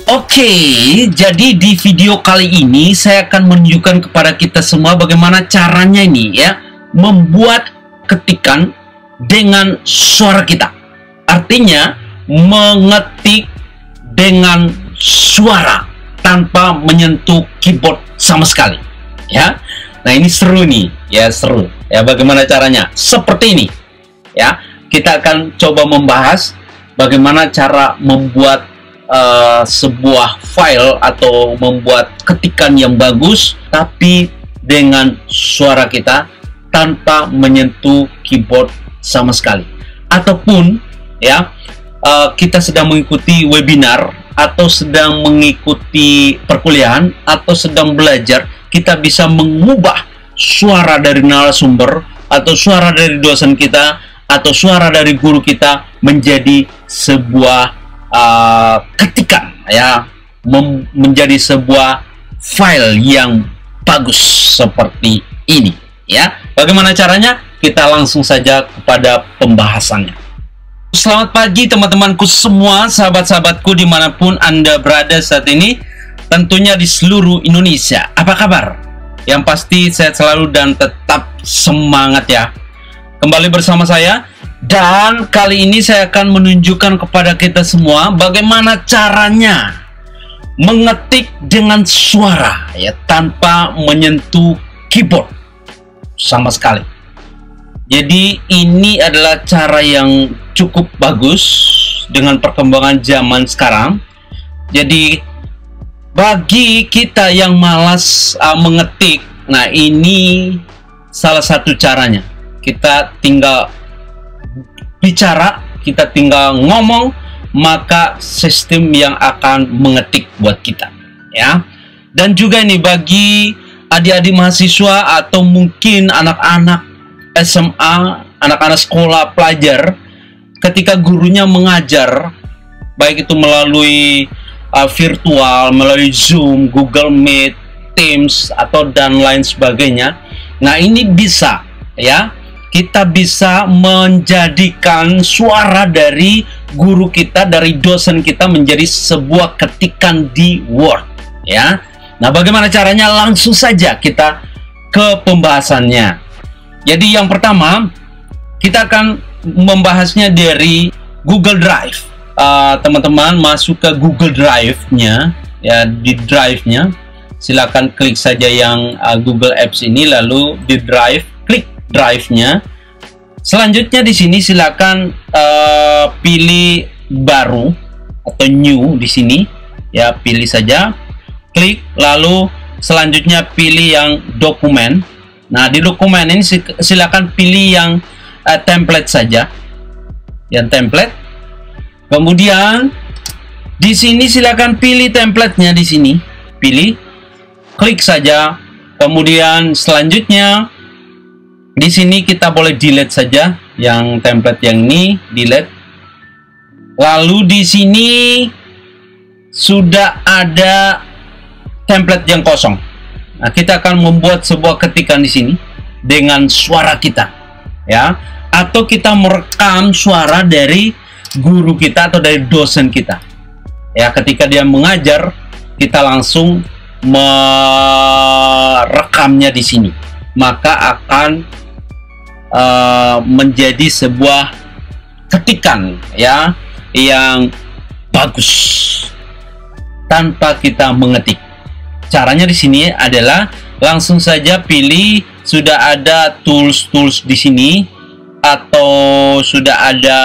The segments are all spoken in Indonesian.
Oke, jadi di video kali ini saya akan menunjukkan kepada kita semua bagaimana caranya ini ya, membuat ketikan dengan suara kita. Artinya mengetik dengan suara tanpa menyentuh keyboard sama sekali ya. Nah, ini seru nih ya, seru ya. Bagaimana caranya? Seperti ini ya. Kita akan coba membahas bagaimana cara membuat sebuah file atau membuat ketikan yang bagus tapi dengan suara kita tanpa menyentuh keyboard sama sekali. Ataupun ya, kita sedang mengikuti webinar atau sedang mengikuti perkuliahan atau sedang belajar, kita bisa mengubah suara dari narasumber atau suara dari dosen kita atau suara dari guru kita menjadi sebuah ketikan ya, menjadi sebuah file yang bagus seperti ini ya. Bagaimana caranya? Kita langsung saja kepada pembahasannya. Selamat pagi teman-temanku semua, sahabat-sahabatku dimanapun Anda berada saat ini, tentunya di seluruh Indonesia. Apa kabar? Yang pasti sehat selalu dan tetap semangat ya. Kembali bersama saya. Dan kali ini saya akan menunjukkan kepada kita semua bagaimana caranya mengetik dengan suara ya, tanpa menyentuh keyboard sama sekali. Jadi ini adalah cara yang cukup bagus dengan perkembangan zaman sekarang. Jadi bagi kita yang malas mengetik, nah ini salah satu caranya. Kita tinggal bicara, kita tinggal ngomong, maka sistem yang akan mengetik buat kita ya. Dan juga nih bagi adik-adik mahasiswa atau mungkin anak-anak SMA, anak-anak sekolah pelajar, ketika gurunya mengajar baik itu melalui virtual, melalui Zoom, Google Meet, Teams atau dan lain sebagainya. Nah, ini bisa ya, kita bisa menjadikan suara dari guru kita, dari dosen kita menjadi sebuah ketikan di Word ya. Nah, bagaimana caranya? Langsung saja kita ke pembahasannya. Jadi yang pertama, kita akan membahasnya dari Google Drive. Teman-teman masuk ke Google Drive-nya ya, di Drive-nya silakan klik saja yang Google Apps ini, lalu di Drive, klik Drive-nya. Selanjutnya di sini silakan pilih baru atau new di sini ya, pilih saja, klik, lalu selanjutnya pilih yang dokumen. Nah, di dokumen ini silakan pilih yang template saja, yang template. Kemudian di sini silakan pilih templatenya, di sini pilih, klik saja. Kemudian selanjutnya di sini kita boleh delete saja yang template yang ini, delete. Lalu di sini sudah ada template yang kosong. Nah, kita akan membuat sebuah ketikan di sini dengan suara kita ya, atau kita merekam suara dari guru kita atau dari dosen kita ya. Ketika dia mengajar, kita langsung merekamnya di sini, maka akan menjadi sebuah ketikan ya yang bagus tanpa kita mengetik. Caranya di sini adalah langsung saja pilih, sudah ada tools di sini atau sudah ada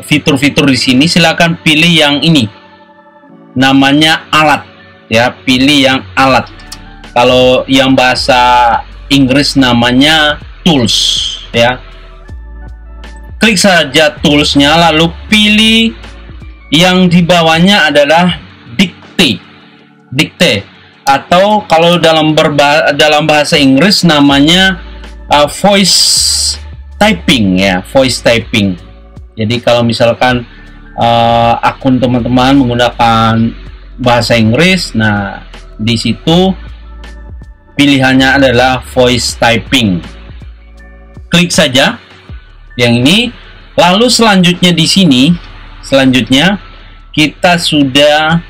fitur-fitur di sini, silakan pilih yang ini, namanya alat ya, pilih yang alat. Kalau yang bahasa Inggris namanya tools ya. Klik saja toolsnya, lalu pilih yang di bawahnya adalah dikte atau kalau dalam bahasa Inggris namanya voice typing ya, voice typing. Jadi kalau misalkan akun teman-teman menggunakan bahasa Inggris, nah di situ pilihannya adalah voice typing. Klik saja yang ini, lalu selanjutnya di sini, selanjutnya kita sudah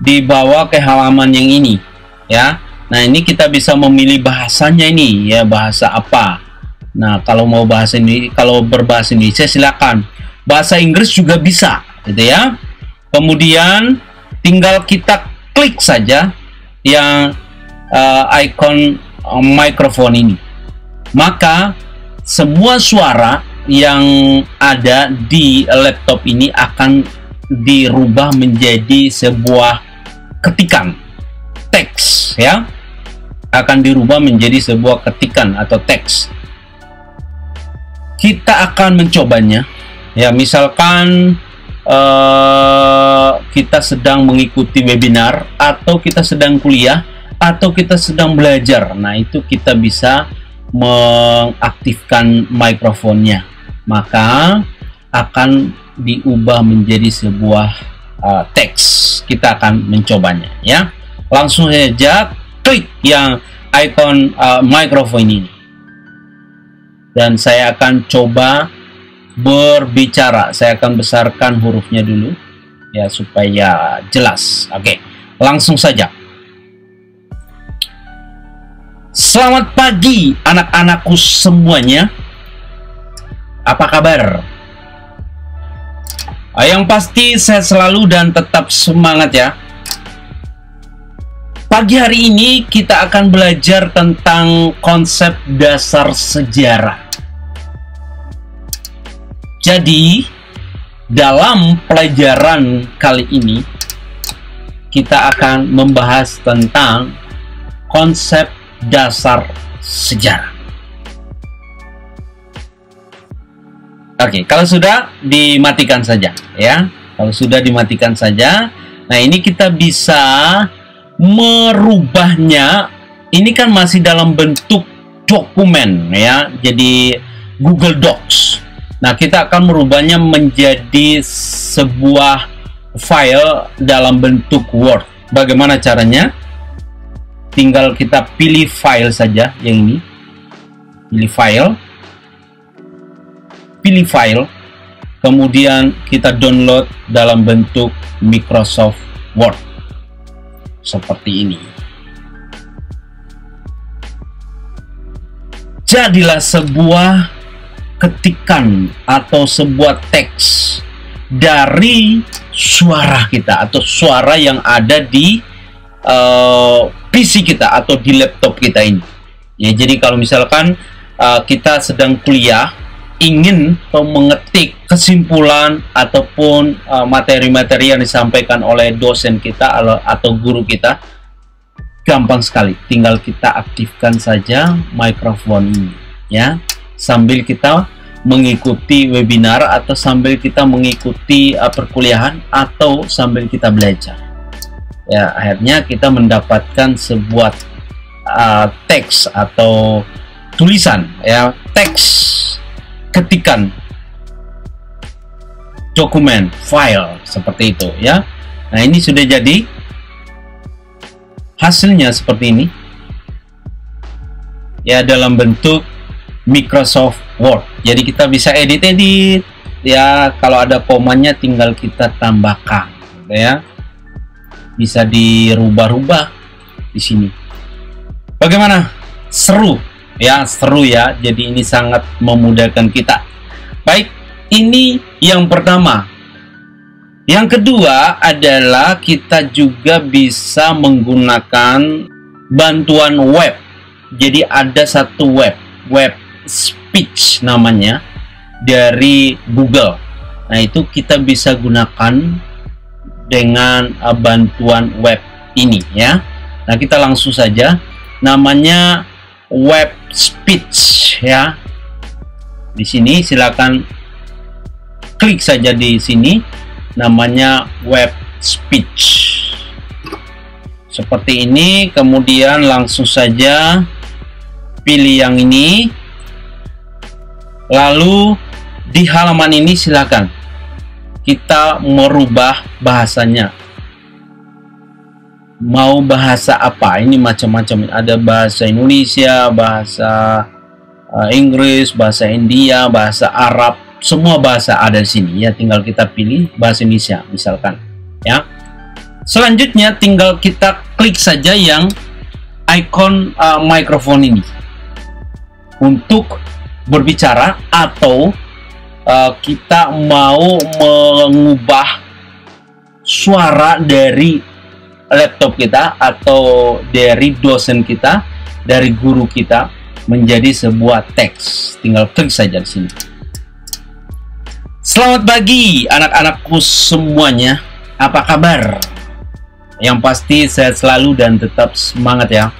dibawa ke halaman yang ini ya. Nah, ini kita bisa memilih bahasanya ini ya, bahasa apa. Nah, kalau mau bahasa ini, kalau berbahasa Indonesia silakan. Bahasa Inggris juga bisa, gitu ya. Kemudian tinggal kita klik saja yang icon mikrofon ini. Maka semua suara yang ada di laptop ini akan dirubah menjadi sebuah ketikan teks ya. Akan dirubah menjadi sebuah ketikan atau teks. Kita akan mencobanya ya, misalkan kita sedang mengikuti webinar, atau kita sedang kuliah, atau kita sedang belajar. Nah, itu kita bisa mengaktifkan mikrofonnya, maka akan diubah menjadi sebuah teks. Kita akan mencobanya ya. Langsung saja klik yang icon mikrofon ini, dan saya akan coba berbicara. Saya akan besarkan hurufnya dulu ya supaya jelas. Oke, langsung saja. Selamat pagi anak-anakku semuanya. Apa kabar? Yang pasti saya selalu dan tetap semangat ya. Pagi hari ini kita akan belajar tentang konsep dasar sejarah. Jadi, dalam pelajaran kali ini kita akan membahas tentang konsep dasar sejarah. Oke, kalau sudah dimatikan saja ya. Kalau sudah dimatikan saja. Nah, ini kita bisa merubahnya. Ini kan masih dalam bentuk dokumen ya, jadi Google Docs. Nah, kita akan merubahnya menjadi sebuah file dalam bentuk Word. Bagaimana caranya? Tinggal kita pilih file saja yang ini. Pilih file. Kemudian kita download dalam bentuk Microsoft Word. Seperti ini. Jadilah sebuah ketikan atau sebuah teks dari suara kita atau suara yang ada di PC kita atau di laptop kita ini. Ya, jadi kalau misalkan kita sedang kuliah, ingin atau mengetik kesimpulan ataupun materi-materi yang disampaikan oleh dosen kita atau guru kita, gampang sekali, tinggal kita aktifkan saja mikrofon ini ya, sambil kita mengikuti webinar atau sambil kita mengikuti perkuliahan atau sambil kita belajar ya. Akhirnya kita mendapatkan sebuah teks atau tulisan ya, teks ketikan dokumen file seperti itu ya. Nah, ini sudah jadi, hasilnya seperti ini ya, dalam bentuk Microsoft Word. Jadi kita bisa edit ya, kalau ada komanya tinggal kita tambahkan gitu ya, bisa dirubah-rubah di sini. Bagaimana? Seru ya, seru ya. Jadi ini sangat memudahkan kita. Baik, ini yang pertama. Yang kedua adalah kita juga bisa menggunakan bantuan web. Jadi ada satu web speech namanya dari Google. Nah, itu kita bisa gunakan dengan bantuan web ini ya. Nah, kita langsung saja, namanya web speech ya. Di sini silakan klik saja di sini, namanya web speech. Seperti ini, kemudian langsung saja pilih yang ini. Lalu di halaman ini silakan kita merubah bahasanya. Mau bahasa apa? Ini macam-macam. Ada bahasa Indonesia, bahasa Inggris, bahasa India, bahasa Arab, semua bahasa ada di sini ya. Tinggal kita pilih bahasa Indonesia misalkan ya. Selanjutnya tinggal kita klik saja yang icon mikrofon ini untuk berbicara, atau kita mau mengubah suara dari laptop kita atau dari dosen kita, dari guru kita menjadi sebuah teks. Tinggal klik saja di sini. Selamat pagi anak-anakku semuanya. Apa kabar? Yang pasti sehat selalu dan tetap semangat ya.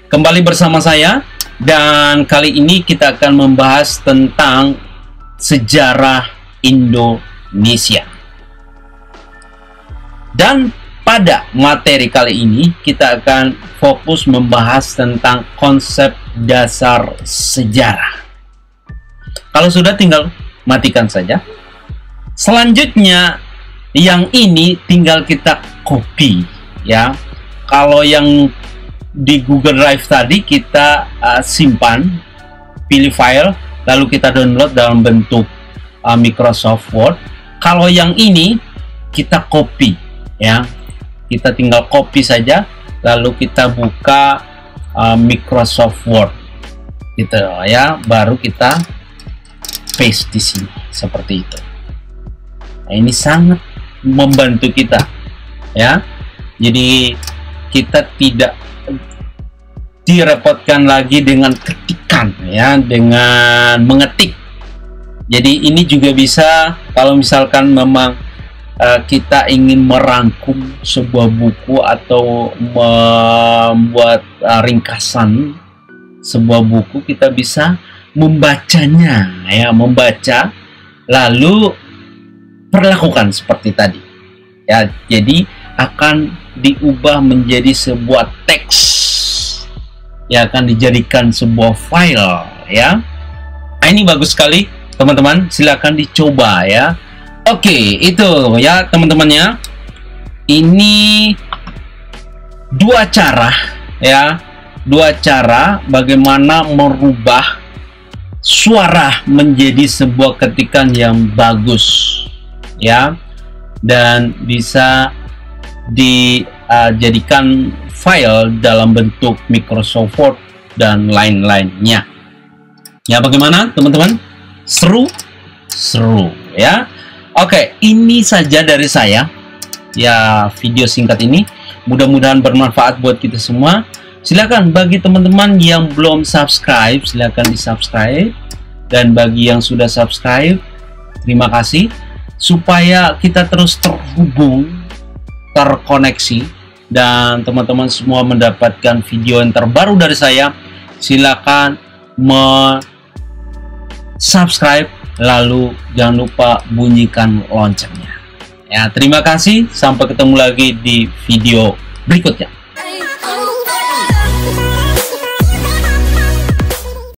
Kembali bersama saya, dan kali ini kita akan membahas tentang sejarah Indonesia. Dan pada materi kali ini kita akan fokus membahas tentang konsep dasar sejarah. Kalau sudah, tinggal matikan saja. Selanjutnya yang ini tinggal kita copy ya. Kalau yang di Google Drive tadi kita simpan, pilih file, lalu kita download dalam bentuk Microsoft Word. Kalau yang ini kita copy ya, kita tinggal copy saja, lalu kita buka Microsoft Word gitu ya, baru kita paste di sini seperti itu. Nah, ini sangat membantu kita ya, jadi kita tidak direpotkan lagi dengan ketikan ya, dengan mengetik. Jadi ini juga bisa kalau misalkan memang kita ingin merangkum sebuah buku atau membuat ringkasan sebuah buku, kita bisa membacanya ya, membaca lalu perlakukan seperti tadi ya. Jadi akan diubah menjadi sebuah teks ya, akan dijadikan sebuah file ya. Nah, ini bagus sekali teman-teman, silakan dicoba ya. Oke, itu ya teman-temannya. Ini dua cara ya, dua cara bagaimana merubah suara menjadi sebuah ketikan yang bagus ya, dan bisa dijadikan file dalam bentuk Microsoft Word dan lain-lainnya ya. Bagaimana teman-teman? Seru ya. Oke, ini saja dari saya ya, video singkat ini. Mudah-mudahan bermanfaat buat kita semua. Silakan bagi teman-teman yang belum subscribe, silakan di subscribe, dan bagi yang sudah subscribe, terima kasih, supaya kita terus terhubung, terkoneksi, dan teman-teman semua mendapatkan video yang terbaru dari saya. Silakan subscribe, lalu jangan lupa bunyikan loncengnya ya. Terima kasih, sampai ketemu lagi di video berikutnya.